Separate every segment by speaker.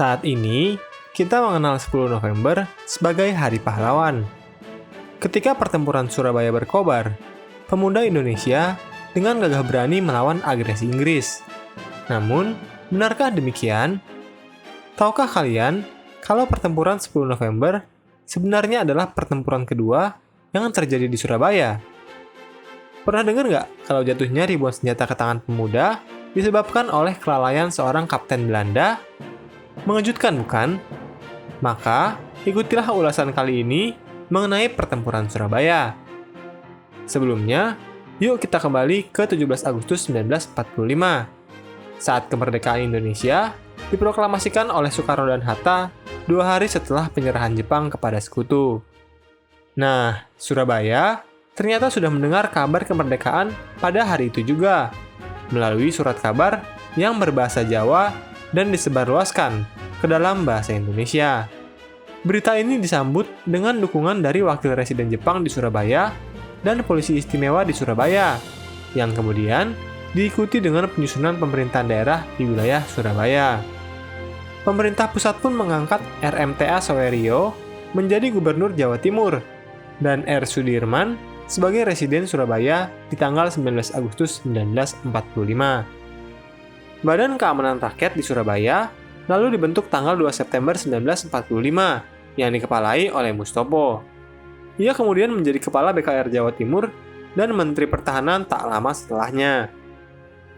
Speaker 1: Saat ini, kita mengenal 10 November sebagai Hari Pahlawan. Ketika pertempuran Surabaya berkobar, pemuda Indonesia dengan gagah berani melawan agresi Inggris. Namun, benarkah demikian? Tahukah kalian kalau pertempuran 10 November sebenarnya adalah pertempuran kedua yang terjadi di Surabaya? Pernah dengar nggak kalau jatuhnya ribuan senjata ke tangan pemuda disebabkan oleh kelalaian seorang kapten Belanda? Mengejutkan bukan? Maka, ikutilah ulasan kali ini mengenai pertempuran Surabaya. Sebelumnya, yuk kita kembali ke 17 Agustus 1945. Saat kemerdekaan Indonesia diproklamasikan oleh Soekarno dan Hatta 2 hari setelah penyerahan Jepang kepada sekutu. Nah, Surabaya ternyata sudah mendengar kabar kemerdekaan pada hari itu juga, melalui surat kabar yang berbahasa Jawa dan disebarluaskan ke dalam bahasa Indonesia. Berita ini disambut dengan dukungan dari Wakil Residen Jepang di Surabaya dan Polisi Istimewa di Surabaya, yang kemudian diikuti dengan penyusunan pemerintahan daerah di wilayah Surabaya. Pemerintah pusat pun mengangkat RMTA Sawerio menjadi Gubernur Jawa Timur dan R. Sudirman sebagai Residen Surabaya di tanggal 19 Agustus 1945. Badan Keamanan Rakyat di Surabaya lalu dibentuk tanggal 2 September 1945 yang dikepalai oleh Mustopo. Ia kemudian menjadi Kepala BKR Jawa Timur dan Menteri Pertahanan tak lama setelahnya.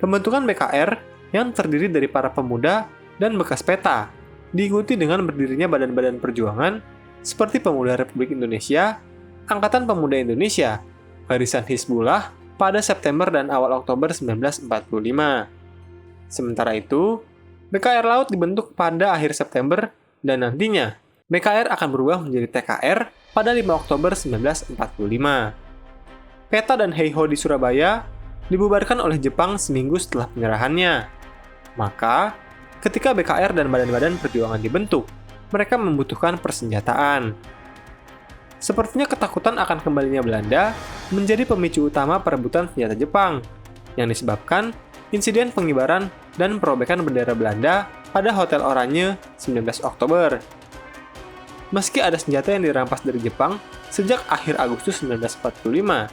Speaker 1: Pembentukan BKR yang terdiri dari para pemuda dan bekas peta diikuti dengan berdirinya badan-badan perjuangan seperti Pemuda Republik Indonesia, Angkatan Pemuda Indonesia, Barisan Hizbullah pada September dan awal Oktober 1945. Sementara itu, BKR Laut dibentuk pada akhir September dan nantinya BKR akan berubah menjadi TKR pada 5 Oktober 1945. Peta dan Heiho di Surabaya dibubarkan oleh Jepang seminggu setelah penyerahannya. Maka, ketika BKR dan badan-badan perjuangan dibentuk, mereka membutuhkan persenjataan. Sepertinya ketakutan akan kembalinya Belanda menjadi pemicu utama perebutan senjata Jepang, yang disebabkan insiden pengibaran dan perobekan bendera Belanda pada Hotel Oranye 19 Oktober. Meski ada senjata yang dirampas dari Jepang sejak akhir Agustus 1945,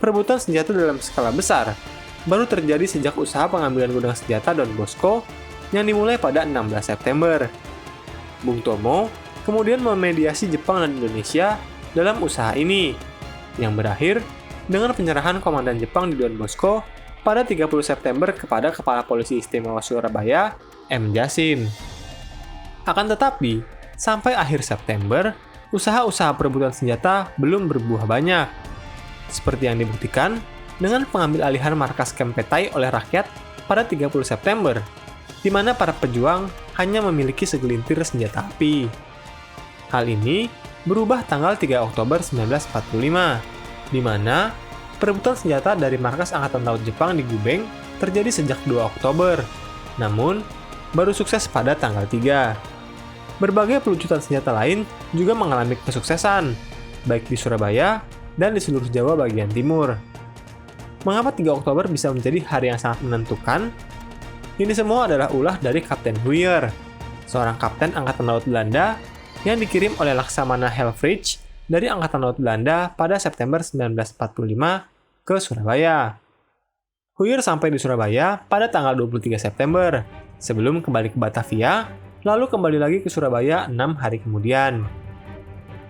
Speaker 1: perebutan senjata dalam skala besar baru terjadi sejak usaha pengambilan gudang senjata Don Bosco yang dimulai pada 16 September. Bung Tomo kemudian memediasi Jepang dan Indonesia dalam usaha ini, yang berakhir dengan penyerahan komandan Jepang di Don Bosco pada 30 September kepada Kepala Polisi Istimewa Surabaya, M. Jasin. Akan tetapi, sampai akhir September, usaha-usaha perebutan senjata belum berbuah banyak. Seperti yang dibuktikan dengan pengambil alihan markas Kempetai oleh rakyat pada 30 September, di mana para pejuang hanya memiliki segelintir senjata api. Hal ini berubah tanggal 3 Oktober 1945, di mana perebutan senjata dari markas Angkatan Laut Jepang di Gubeng terjadi sejak 2 Oktober, namun baru sukses pada tanggal 3. Berbagai pelucutan senjata lain juga mengalami kesuksesan, baik di Surabaya dan di seluruh Jawa bagian timur. Mengapa 3 Oktober bisa menjadi hari yang sangat menentukan? Ini semua adalah ulah dari Kapten Huyer, seorang kapten Angkatan Laut Belanda yang dikirim oleh Laksamana Helfrich dari Angkatan Laut Belanda pada September 1945 ke Surabaya. Huyer sampai di Surabaya pada tanggal 23 September, sebelum kembali ke Batavia, lalu kembali lagi ke Surabaya 6 hari kemudian.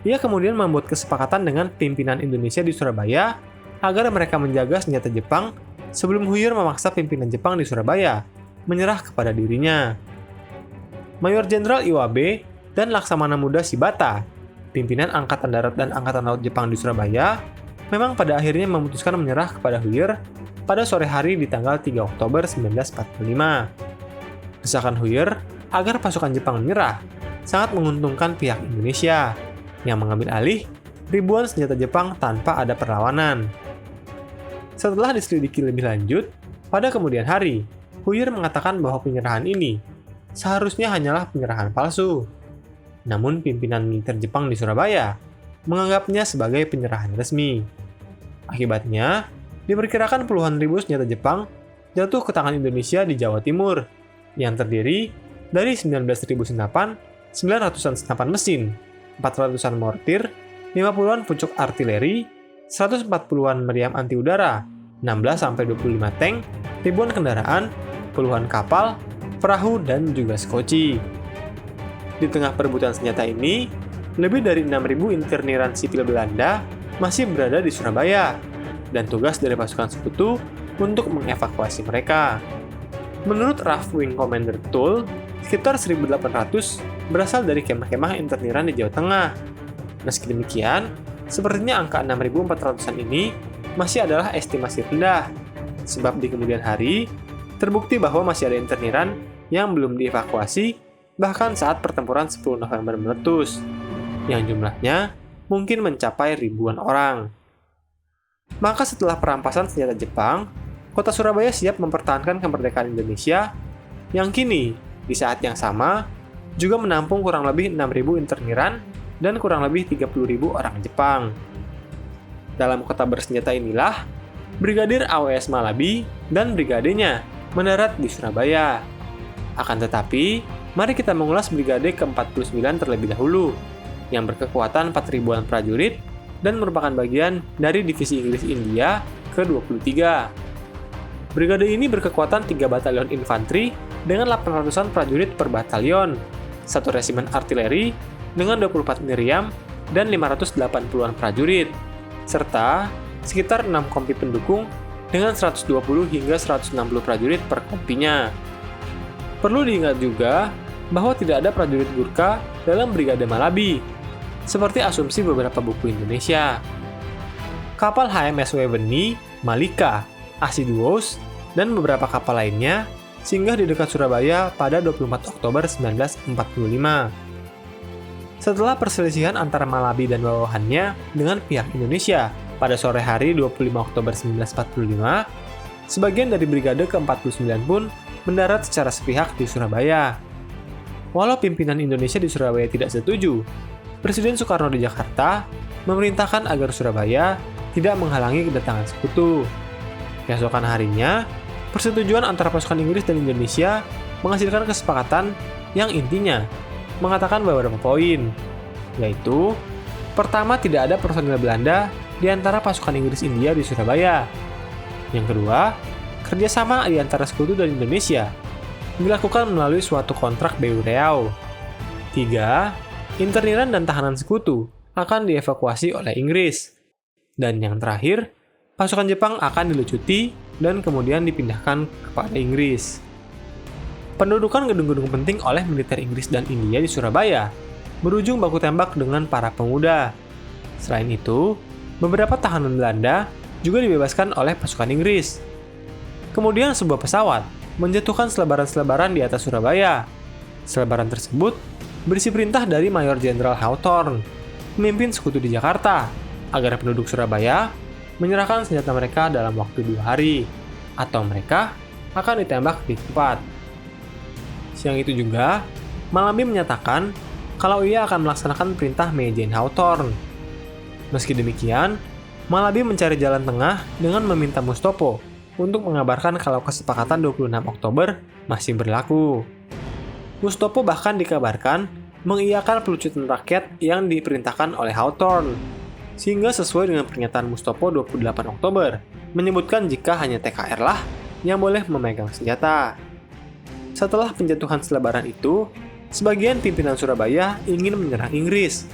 Speaker 1: Ia kemudian membuat kesepakatan dengan pimpinan Indonesia di Surabaya agar mereka menjaga senjata Jepang sebelum Huyer memaksa pimpinan Jepang di Surabaya menyerah kepada dirinya. Mayor Jenderal Iwabe dan Laksamana Muda Shibata, pimpinan Angkatan Darat dan Angkatan Laut Jepang di Surabaya, memang pada akhirnya memutuskan menyerah kepada Huyer pada sore hari di tanggal 3 Oktober 1945. Desakan Huyer agar pasukan Jepang menyerah sangat menguntungkan pihak Indonesia, yang mengambil alih ribuan senjata Jepang tanpa ada perlawanan. Setelah diselidiki lebih lanjut, pada kemudian hari, Huyer mengatakan bahwa penyerahan ini seharusnya hanyalah penyerahan palsu. Namun pimpinan militer Jepang di Surabaya menganggapnya sebagai penyerahan resmi. Akibatnya, diperkirakan puluhan ribu senjata Jepang jatuh ke tangan Indonesia di Jawa Timur, yang terdiri dari 19.000 senapan, 900-an senapan mesin, 400-an mortir, 50-an pucuk artileri, 140-an meriam anti udara, 16-25 tank, ribuan kendaraan, puluhan kapal, perahu, dan juga skoci. Di tengah perebutan senjata ini, lebih dari 6.000 interniran sipil Belanda masih berada di Surabaya, dan tugas dari pasukan sekutu untuk mengevakuasi mereka. Menurut RAF Wing Commander Tool, sekitar 1.800 berasal dari kemah-kemah interniran di Jawa Tengah. Meski demikian, sepertinya angka 6.400-an ini masih adalah estimasi rendah, sebab di kemudian hari, terbukti bahwa masih ada interniran yang belum dievakuasi bahkan saat pertempuran 10 November meletus, yang jumlahnya mungkin mencapai ribuan orang. Maka setelah perampasan senjata Jepang, kota Surabaya siap mempertahankan kemerdekaan Indonesia yang kini, di saat yang sama, juga menampung kurang lebih 6.000 interniran dan kurang lebih 30.000 orang Jepang. Dalam kota bersenjata inilah, Brigadir AWS Malabi dan brigadenya mendarat di Surabaya. Akan tetapi, mari kita mengulas Brigade ke-49 terlebih dahulu, yang berkekuatan 4.000-an prajurit dan merupakan bagian dari Divisi Inggris India ke-23. Brigade ini berkekuatan 3 batalion infanteri dengan 800-an prajurit per batalion, 1 resimen artileri dengan 24 meriam dan 580-an prajurit, serta sekitar 6 kompi pendukung dengan 120 hingga 160 prajurit per kompinya. Perlu diingat juga bahwa tidak ada prajurit Gurkha dalam Brigade Malabi, seperti asumsi beberapa buku Indonesia. Kapal HMS Waveney, Malika, Asiduos, dan beberapa kapal lainnya singgah di dekat Surabaya pada 24 Oktober 1945. Setelah perselisihan antara Malabi dan bawahannya dengan pihak Indonesia pada sore hari 25 Oktober 1945, sebagian dari Brigade ke-49 pun mendarat secara sepihak di Surabaya. Walau pimpinan Indonesia di Surabaya tidak setuju, Presiden Soekarno di Jakarta memerintahkan agar Surabaya tidak menghalangi kedatangan sekutu. Keesokan harinya, persetujuan antara pasukan Inggris dan Indonesia menghasilkan kesepakatan yang intinya mengatakan beberapa poin, yaitu pertama, tidak ada personil Belanda di antara pasukan Inggris India di Surabaya. Yang kedua, kerjasama di antara sekutu dan Indonesia dilakukan melalui suatu kontrak BU Riau. 3. Interniran dan tahanan sekutu akan dievakuasi oleh Inggris. Dan yang terakhir, pasukan Jepang akan dilucuti dan kemudian dipindahkan kepada Inggris. Pendudukan gedung-gedung penting oleh militer Inggris dan India di Surabaya berujung baku tembak dengan para pemuda. Selain itu, beberapa tahanan Belanda juga dibebaskan oleh pasukan Inggris. Kemudian sebuah pesawat menjatuhkan selebaran-selebaran di atas Surabaya. Selebaran tersebut berisi perintah dari Mayor Jenderal Hawthorne, pemimpin sekutu di Jakarta, agar penduduk Surabaya menyerahkan senjata mereka dalam waktu 2 hari, atau mereka akan ditembak di tempat. Siang itu juga, Malabi menyatakan kalau ia akan melaksanakan perintah Mejen Hawthorne. Meski demikian, Malabi mencari jalan tengah dengan meminta Mustopo untuk mengabarkan kalau kesepakatan 26 Oktober masih berlaku. Mustopo bahkan dikabarkan mengiyakan pelucutan rakyat yang diperintahkan oleh Hawthorne, sehingga sesuai dengan pernyataan Mustopo 28 Oktober, menyebutkan jika hanya TKR lah yang boleh memegang senjata. Setelah penjatuhan selebaran itu, sebagian pimpinan Surabaya ingin menyerang Inggris.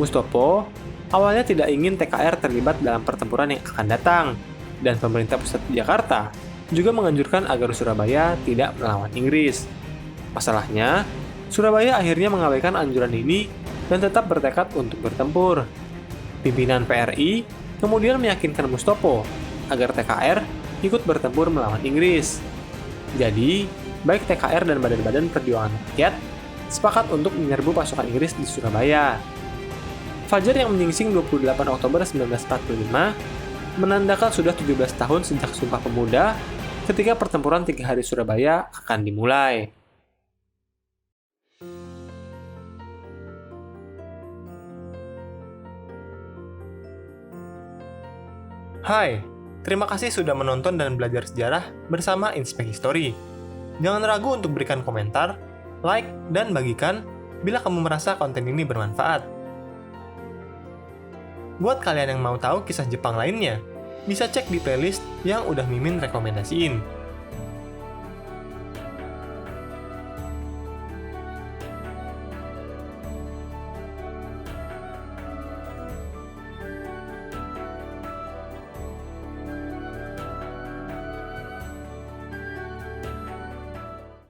Speaker 1: Mustopo awalnya tidak ingin TKR terlibat dalam pertempuran yang akan datang, dan pemerintah pusat di Jakarta juga menganjurkan agar Surabaya tidak melawan Inggris. Masalahnya, Surabaya akhirnya mengabaikan anjuran ini dan tetap bertekad untuk bertempur. Pimpinan PRI kemudian meyakinkan Mustopo agar TKR ikut bertempur melawan Inggris. Jadi, baik TKR dan badan-badan perjuangan rakyat sepakat untuk menyerbu pasukan Inggris di Surabaya. Fajar yang menyingsing 28 Oktober 1945 menandakan sudah 17 tahun sejak Sumpah Pemuda ketika pertempuran 3 hari Surabaya akan dimulai. Hai, terima kasih sudah menonton dan belajar sejarah bersama Inspek History. Jangan ragu untuk berikan komentar, like, dan bagikan bila kamu merasa konten ini bermanfaat. Buat kalian yang mau tahu kisah Jepang lainnya, bisa cek di playlist yang udah Mimin rekomendasiin.